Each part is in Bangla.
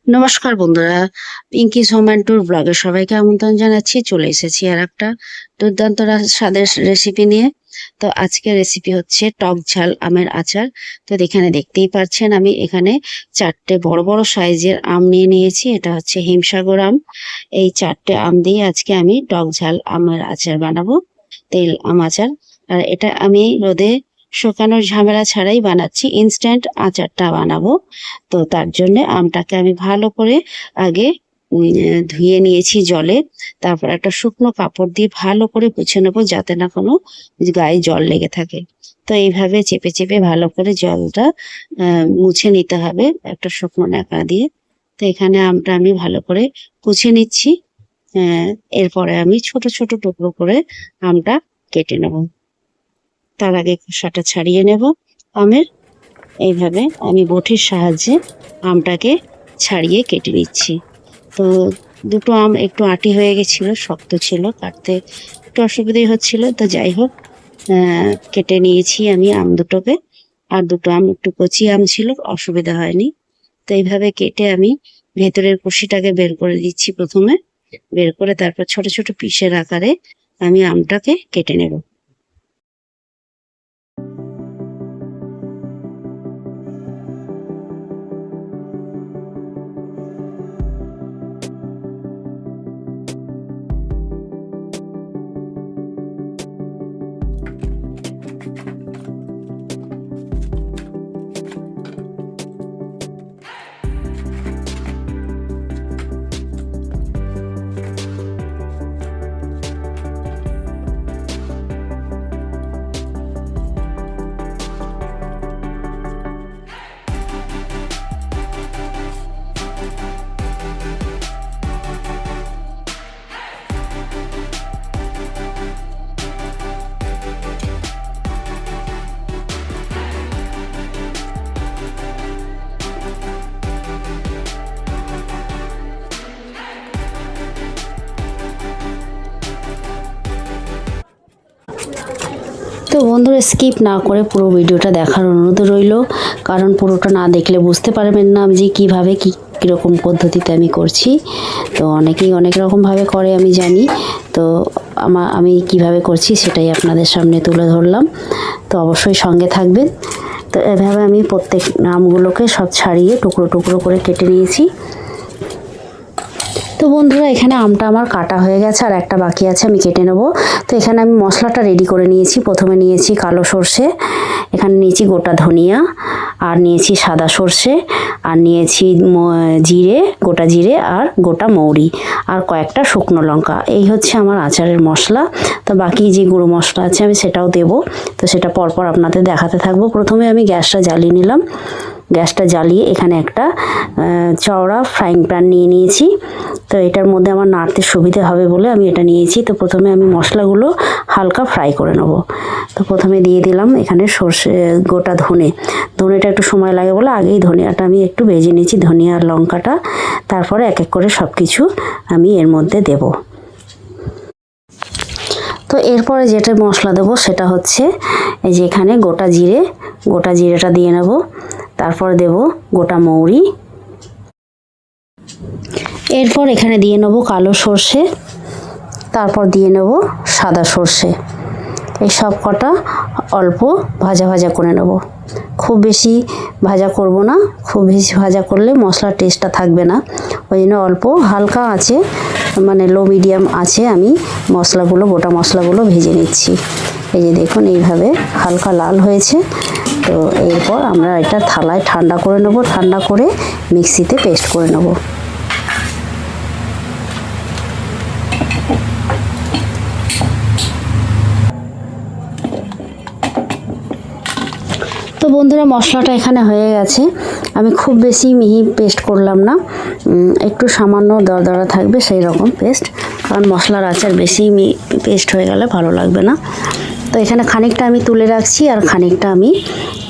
নমস্কার বন্ধুরা, পিঙ্কিস হোম অ্যান্ড ট্যুর ব্লগে সবাইকে আমন্ত্রণ জানাচ্ছি। চলে এসেছি আর একটা দুর্দান্ত স্বাদের রেসিপি নিয়ে। তো আজকের রেসিপি হচ্ছে টক ঝাল আমের আচার। তো এখানে দেখতেই পাচ্ছেন আমি এখানে 4টে বড় বড় সাইজের আম নিয়ে নিয়েছি। এটা হচ্ছে হিমসাগর আম। এই 4টে আম দিয়ে আজকে আমি টক ঝাল আমের আচার বানাবো, তেল আম আচার। আর এটা আমি রোদে শুকানোর ঝামেলা ছাড়াই বানাচ্ছি, ইনস্ট্যান্ট আচারটা বানাবো। তো তার জন্য আমটাকে আমি ভালো করে আগে ধুয়ে নিয়েছি জলে। তারপর একটা শুকনো কাপড় দিয়ে ভালো করে মুছে নেবো, যাতে না কোনো গায়ে জল লেগে থাকে। তো এইভাবে চেপে চেপে ভালো করে জলটা মুছে নিতে হবে একটা শুকনো ন্যাকড়া দিয়ে। তো এখানে আমটা আমি ভালো করে কুচে নিচ্ছি। এরপরে আমি ছোট ছোট টুকরো করে আমটা কেটে নেব। তার আগে খোসাটা ছাড়িয়ে নেব আমের। এইভাবে আমি বটির সাহায্যে আমটাকে ছাড়িয়ে কেটে নিচ্ছি। তো দুটো আম একটু আঁটি হয়ে গেছিল, শক্ত ছিল, কাটতে একটু অসুবিধাই হচ্ছিল। তো যাই হোক, কেটে নিয়েছি আমি আম দুটোকে। আর দুটো আম একটু কচি আম ছিল, অসুবিধা হয়নি। তো এইভাবে কেটে আমি ভেতরের কুশিটাকে বের করে দিচ্ছি প্রথমে। বের করে তারপর ছোট ছোট পিসের আকারে আমি আমটাকে কেটে নেব। তো বন্ধুরা, স্কিপ না করে পুরো ভিডিওটা দেখার অনুরোধ রইল, কারণ পুরোটা না দেখলে বুঝতে পারবেন না যে কীভাবে কীরকম পদ্ধতিতে আমি করছি। তো অনেকেই অনেক রকমভাবে করে আমি জানি। তো আমি কিভাবে করছি সেটাই আপনাদের সামনে তুলে ধরলাম। তো অবশ্যই সঙ্গে থাকবেন। তো এভাবে আমি প্রত্যেক আমগুলোকে সব ছাড়িয়ে টুকরো টুকরো করে কেটে নিয়েছি। তো বন্ধুরা, এখানে আমটা আমার কাটা হয়ে গেছে, আর একটা বাকি আছে, আমি কেটে নেব। তো এখানে আমি মশলাটা রেডি করে নিয়েছি। প্রথমে নিয়েছি কালো সর্ষে, এখানে নিয়েছি গোটা ধনিয়া, আর নিয়েছি সাদা সর্ষে, আর নিয়েছি জিরে, গোটা জিরে, আর গোটা মৌরি, আর কয়েকটা শুকনো লঙ্কা। এই হচ্ছে আমার আচারের মশলা। তো বাকি যে গুঁড়ো মশলা আছে আমি সেটাও দেব। তো সেটা পরপর আপনাদের দেখাতে থাকবো। প্রথমে আমি গ্যাসটা জ্বালিয়ে নিলাম। গ্যাসটা জ্বালিয়ে এখানে একটা চওড়া ফ্রাইং প্যান নিয়ে নিয়েছি। তো এটার মধ্যে আমার নাড়তে সুবিধে হবে বলে আমি এটা নিয়েছি। তো প্রথমে আমি মশলাগুলো হালকা ফ্রাই করে নেব। তো প্রথমে দিয়ে দিলাম এখানে সর্ষে, গোটা ধনেটা একটু সময় লাগে বলে আগেই ধনিয়াটা আমি একটু ভেজে নিয়েছি, ধনিয়া আর লঙ্কাটা। তারপরে এক এক করে সব কিছু আমি এর মধ্যে দেব। তো এরপরে যেটা মশলা দেবো সেটা হচ্ছে এই যে এখানে গোটা জিরেটা দিয়ে নেব। তারপর দেব গোটা মৌরি। এরপর এখানে দিয়ে নেব কালো সর্ষে। তারপর দিয়ে নেব সাদা সর্ষে। এই সব কটা অল্প ভাজা ভাজা করে নেব। খুব বেশি ভাজা করব না, খুব বেশি ভাজা করলে মশলার টেস্টটা থাকবে না। ওই জন্য অল্প হালকা আছে, মানে লো মিডিয়াম আছে, আমি গোটা মশলাগুলো ভেজে নিচ্ছি। এই যে দেখুন, এইভাবে হালকা লাল হয়েছে। তো এরপর আমরা এটা থালায় ঠান্ডা করে নেব। ঠান্ডা করে মিক্সিতে পেস্ট করে নেব। তো বন্ধুরা, মশলাটা এখানে হয়ে গেছে। আমি খুব বেশি মিহি পেস্ট করলাম না, একটু সামান্য দরদরা থাকবে সেই রকম পেস্ট, কারণ মশলার আচার বেশি পেস্ট হয়ে গেলে ভালো লাগবে না। তো এখানে খানিকটা আমি তুলে রাখছি, আর খানিকটা আমি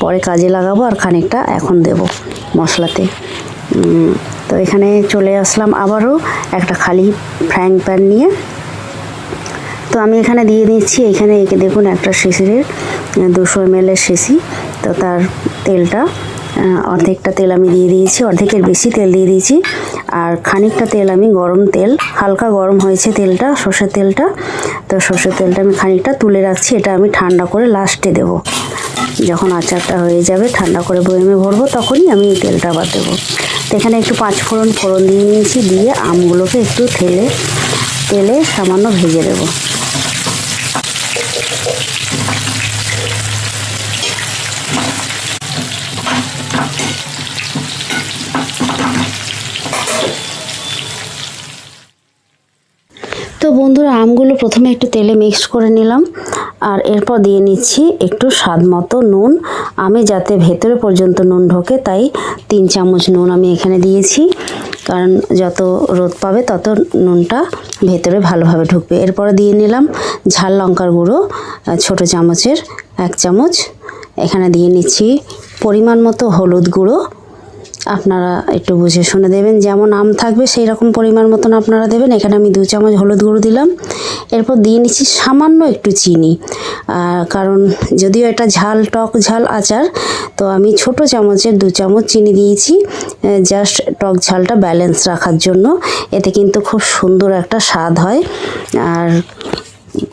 পরে কাজে লাগাবো, আর খানিকটা এখন দেব মশলাতে। তো এখানে চলে আসলাম আবারও একটা খালি ফ্রাইং প্যান নিয়ে। তো আমি এখানে দিয়ে দিচ্ছি, এখানে দেখুন একটা শিশিরের 200 ml শিশি। তো তার তেলটা অর্ধেকটা তেল আমি দিয়ে দিয়েছি, অর্ধেকের বেশি তেল দিয়ে দিয়েছি। আর খানিকটা তেল আমি গরম তেল, হালকা গরম হয়েছে তেলটা, সর্ষের তেলটা। তো সর্ষের তেলটা আমি খানিকটা তুলে রাখছি, এটা আমি ঠান্ডা করে লাস্টে দেব। যখন আচারটা হয়ে যাবে ঠান্ডা করে বয়মে ভরবো তখনই আমি এই তেলটা আবার দেবো। তো এখানে একটু 5 ফোড়ন দিয়ে নিয়েছি, দিয়ে আমগুলোকে একটু তেলে সামান্য ভেজে দেবো। তো বন্ধুরা, আমগুলো প্রথমে একটু তেলে মিক্স করে নিলাম, আর এরপর দিয়ে নিচ্ছি একটু স্বাদ মতো নুন। আমি যাতে ভেতরে পর্যন্ত নুন ঢোকে তাই 3 চামচ নুন আমি এখানে দিয়েছি, কারণ যত রোদ পাবে তত নুনটা ভেতরে ভালোভাবে ঢুকবে। এরপরে দিয়ে নিলাম ঝাল লঙ্কার গুঁড়ো, ছোট চামচের 1 চামচ। এখানে দিয়ে নিচ্ছি পরিমাণ মতো হলুদ গুঁড়ো, আপনারা একটু বুঝে শুনে দেবেন, যেমন আম থাকবে সেই রকম পরিমাণ মতন আপনারা দেবেন। এখানে আমি 2 চামচ হলুদ গুঁড়ো দিলাম। এরপর দিয়ে নিচ্ছি সামান্য একটু চিনি, কারণ যদিও এটা টক ঝাল আচার, তো আমি ছোট চামচের 2 চামচ চিনি দিয়েছি, জাস্ট টক ঝালটা ব্যালেন্স রাখার জন্য। এতে কিন্তু খুব সুন্দর একটা স্বাদ হয় আর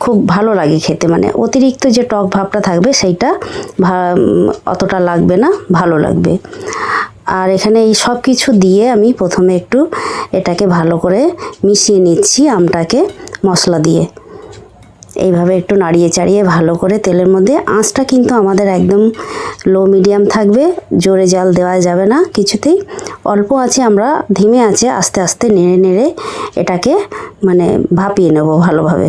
খুব ভালো লাগে খেতে, মানে অতিরিক্ত যে টক ভাবটা থাকবে সেইটা অতটা লাগবে না, ভালো লাগবে। আর এখানে এই সব কিছু দিয়ে আমি প্রথমে একটু এটাকে ভালো করে মিশিয়ে নিচ্ছি আমটাকে মশলা দিয়ে। এইভাবে একটু নাড়িয়ে চাড়িয়ে ভালো করে তেলের মধ্যে, আঁচটা কিন্তু আমাদের একদম লো মিডিয়াম থাকবে, জোরে জাল দেওয়া যাবে না কিছুতেই। অল্প আছে, আমরা ধিমে আছে আস্তে আস্তে নেড়ে নেড়ে এটাকে মানে ভাপিয়ে নেব ভালোভাবে,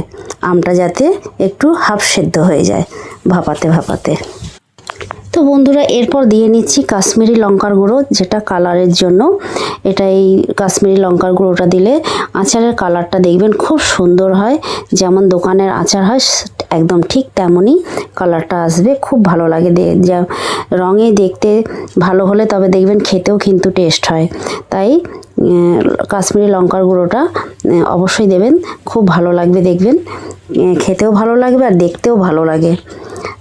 আমটা যাতে একটু হাফ সেদ্ধ হয়ে যায় ভাপাতে ভাপাতে। তো বন্ধুরা, এরপর দিয়ে নিচ্ছি কাশ্মীরি লঙ্কার গুঁড়ো, যেটা কালারের জন্য। এটা এই কাশ্মীরি লঙ্কার গুঁড়োটা দিলে আচারের কালারটা দেখবেন খুব সুন্দর হয়, যেমন দোকানের আচার হয় একদম ঠিক তেমনই কালারটা আসবে, খুব ভালো লাগে। যা রঙে দেখতে ভালো হলে তবে দেখবেন খেতেও কিন্তু টেস্ট হয়। তাই কাশ্মীরি লঙ্কার গুঁড়োটা অবশ্যই দেবেন, খুব ভালো লাগবে দেখবেন, খেতেও ভালো লাগবে আর দেখতেও ভালো লাগে।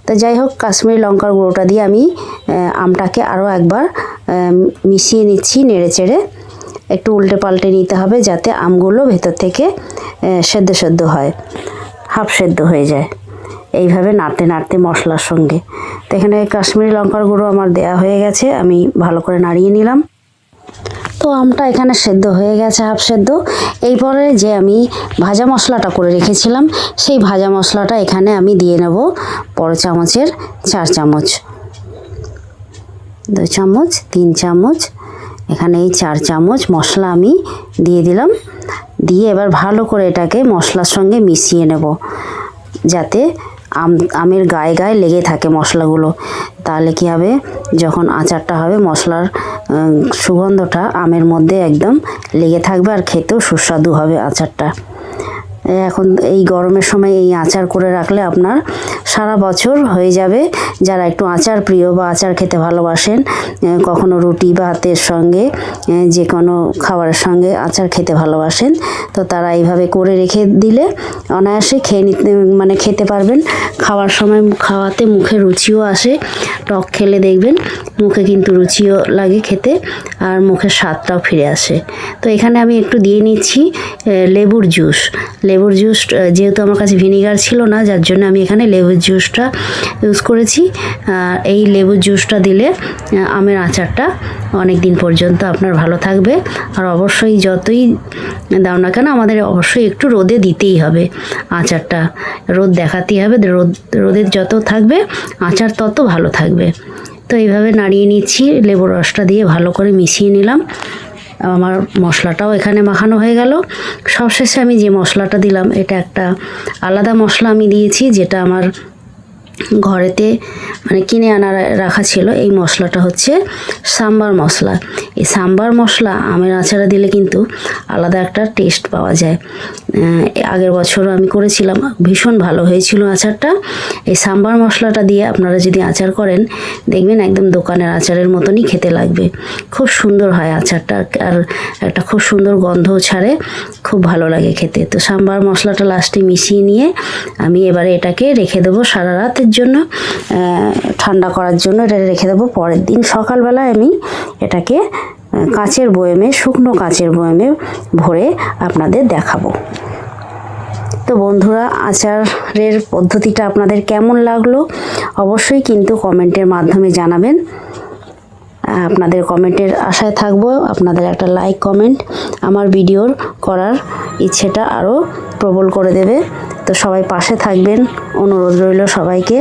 তো যাই হোক, কাশ্মীরি লঙ্কার গুঁড়োটা দিয়ে আমি আমটাকে আরও একবার মিশিয়ে নিচ্ছি নেড়ে চেড়ে। একটু উল্টে পাল্টে নিতে হবে যাতে আমগুলো ভেতর থেকে সেদ্ধ হয়, হাফ সেদ্ধ হয়ে যায়। এইভাবে নাড়তে নাড়তে মশলার সঙ্গে। তো এখানে কাশ্মীরি লঙ্কার গুঁড়ো আমার দেয়া হয়ে গেছে, আমি ভালো করে নাড়িয়ে নিলাম। তো আমটা এখানে সেদ্ধ হয়ে গেছে, হাফ সেদ্ধ। এইপরে যে আমি ভাজা মশলাটা করে রেখেছিলাম, সেই ভাজা মশলাটা এখানে আমি দিয়ে নেব বড় চামচের 4 চামচ, 2 চামচ, 3 চামচ। এখানে এই 4 চামচ মশলা আমি দিয়ে দিলাম। দিয়ে এবার ভালো করে এটাকে মশলার সঙ্গে মিশিয়ে নেব, যাতে আমের গায়ে গায়ে লেগে থাকে মশলাগুলো। তাহলে কি হবে, যখন আচারটা হবে মশলার সুগন্ধটা আমের মধ্যে একদম লেগে থাকবে আর খেতেও সুস্বাদু হবে আচারটা। এখন এই গরমের সময় এই আচার করে রাখলে আপনার সারা বছর হয়ে যাবে। যারা একটু আচার প্রিয় বা আচার খেতে ভালোবাসেন, কখনো রুটি বা ভাতের সঙ্গে যে কোনো খাবারের সঙ্গে আচার খেতে ভালোবাসেন, তো তারা এইভাবে করে রেখে দিলে অনায়াসে খেতে পারবেন। খাওয়ার সময় খাওয়াতে মুখে রুচিও আসে, টক খেলে দেখবেন মুখে কিন্তু রুচিও লাগে খেতে, আর মুখের স্বাদটাও ফিরে আসে। তো এখানে আমি একটু দিয়ে নিচ্ছি লেবুর জুস। যেহেতু আমার কাছে ভিনিগার ছিল না, যার জন্য আমি এখানে লেবুর জুসটা ইউজ করেছি। এই লেবুর জুসটা দিলে আমের আচারটা অনেক দিন পর্যন্ত আপনার ভালো থাকবে। আর অবশ্যই যতই দাও না কেন, আমাদের অবশ্যই একটু রোদে দিতেই হবে আচারটা, রোদ দেখাতেই হবে। রোদের যত থাকবে আচার তত ভালো থাকবে। তো এইভাবে নাড়িয়ে নিচ্ছি, লেবুর রসটা দিয়ে ভালো করে মিশিয়ে নিলাম। আমার মশলাটাও এখানে মাখানো হয়ে গেল। সবশেষে আমি যে মশলাটা দিলাম, এটা একটা আলাদা মশলা আমি দিয়েছি, যেটা আমার ঘরেতে কিনে আনা রাখা ছিল। এই মশলাটা হচ্ছে সাম্বার মশলা। এই সাম্বার মশলা আমের আচারে দিলে কিন্তু আলাদা একটা টেস্ট পাওয়া যায়। আগের বছরও আমি করেছিলাম, ভীষণ ভালো হয়েছিল আচারটা। এই সাম্বার মশলাটা দিয়ে আপনারা যদি আচার করেন, দেখবেন একদম দোকানের আচারের মতনই খেতে লাগবে। খুব সুন্দর হয় আচারটা, আর একটা খুব সুন্দর গন্ধও ছাড়ে, খুব ভালো লাগে খেতে। তো সাম্বার মশলাটা লাস্টে মিশিয়ে নিয়ে আমি এবারে এটাকে রেখে দেবো সারা রাতের জন্য, ঠান্ডা করার জন্য এটা রেখে দেবো। পরের দিন সকালবেলায় আমি এটাকে কাচের বয়মে, শুকনো কাচের বয়মে ভরে আপনাদের দেখাবো। তো বন্ধুরা, আচারের পদ্ধতিটা আপনাদের কেমন লাগলো অবশ্যই কিন্তু কমেন্টের মাধ্যমে জানাবেন। আপনাদের কমেন্টের আশায় থাকবো। আপনাদের একটা লাইক কমেন্ট আমার ভিডিওর করার ইচ্ছেটা আরও প্রবল করে দেবে। তো সবাই পাশে থাকবেন, অনুরোধ রইল সবাইকে।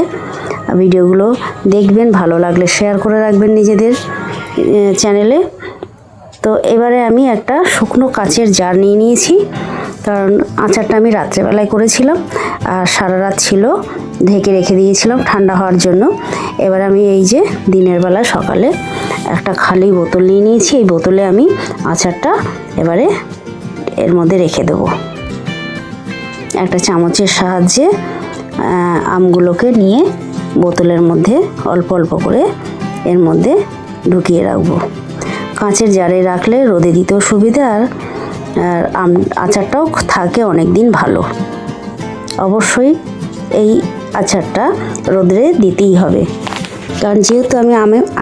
ভিডিওগুলো দেখবেন, ভালো লাগলে শেয়ার করে রাখবেন নিজেদের চ্যানেলে। তো এবারে আমি একটা শুকনো কাচের জার নিয়ে নিয়েছি, কারণ আচারটা আমি রাত্রেবেলায় করেছিলাম আর সারা রাত ছিল, ঢেকে রেখে দিয়েছিলাম ঠান্ডা হওয়ার জন্য। এবার আমি এই যে দিনের বেলা সকালে একটা খালি বোতল নিয়ে নিয়েছি। এই বোতলে আমি আচারটা এবারে এর মধ্যে রেখে দেবো। একটা চামচের সাহায্যে আমগুলোকে নিয়ে বোতলের মধ্যে অল্প অল্প করে এর মধ্যে ঢুকিয়ে রাখবো। কাঁচের জারে রাখলে রোদে দিতেও সুবিধা, আর আচারটাও থাকে অনেক দিন ভালো। অবশ্যই এই আচারটা রোদে দিতেই হবে, কারণ যেহেতু আমি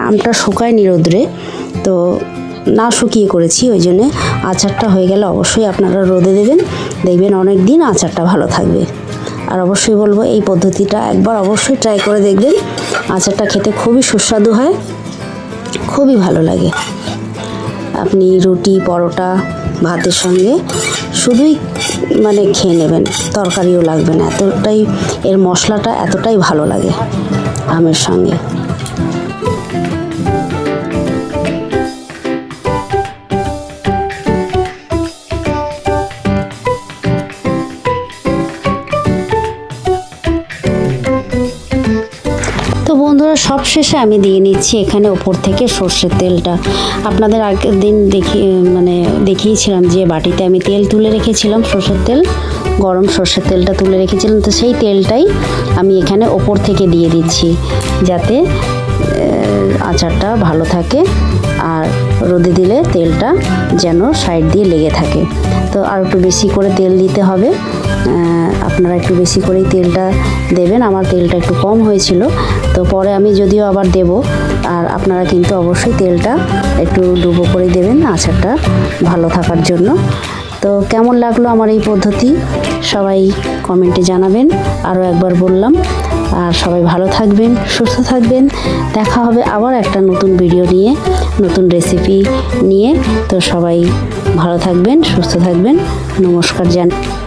আমটা শুকাইনি রোদে, তো না শুকিয়ে করেছি, ওই জন্যে আচারটা হয়ে গেলে অবশ্যই আপনারা রোদে দেবেন, দেখবেন অনেক দিন আচারটা ভালো থাকবে। আর অবশ্যই বলবো এই পদ্ধতিটা একবার অবশ্যই ট্রাই করে দেখবেন। আচারটা খেতে খুবই সুস্বাদু হয়, খুবই ভালো লাগে। আপনি রুটি, পরোটা, ভাতের সঙ্গে শুধুই মানে খেয়ে নেবেন, তরকারিও লাগবে না, এতটাই এর মশলাটা এতটাই ভালো লাগে আমের সঙ্গে। তো বন্ধুরা, সব শেষে আমি দিয়ে নিচ্ছি এখানে ওপর থেকে সর্ষের তেলটা। আপনাদের আগের দিন দেখিয়েছিলাম যে বাটিতে আমি তেল তুলে রেখেছিলাম, সর্ষের তেল, গরম সর্ষের তেলটা তুলে রেখেছিলাম। তো সেই তেলটাই আমি এখানে ওপর থেকে দিয়ে দিচ্ছি, যাতে আচারটা ভালো থাকে আর রোদে দিলে তেলটা যেন সাইড দিয়ে লেগে থাকে। তো আর একটু বেশি করে তেল দিতে হবে, আপনারা একটু বেশি করেই তেলটা দেবেন। আমার তেলটা একটু কম হয়েছিল, তো পরে আমি যদিও আবার দেব। আর আপনারা কিন্তু অবশ্যই তেলটা একটু ডুবো করে দেবেন আচারটা ভালো থাকার জন্য। তো কেমন লাগলো আমার এই পদ্ধতি সবাই কমেন্টে জানাবেন। আরও একবার বললাম, আর সবাই ভালো থাকবেন, সুস্থ থাকবেন। দেখা হবে আবার একটা নতুন ভিডিও নিয়ে, নতুন রেসিপি নিয়ে। তো সবাই ভালো থাকবেন, সুস্থ থাকবেন। নমস্কার জানাই।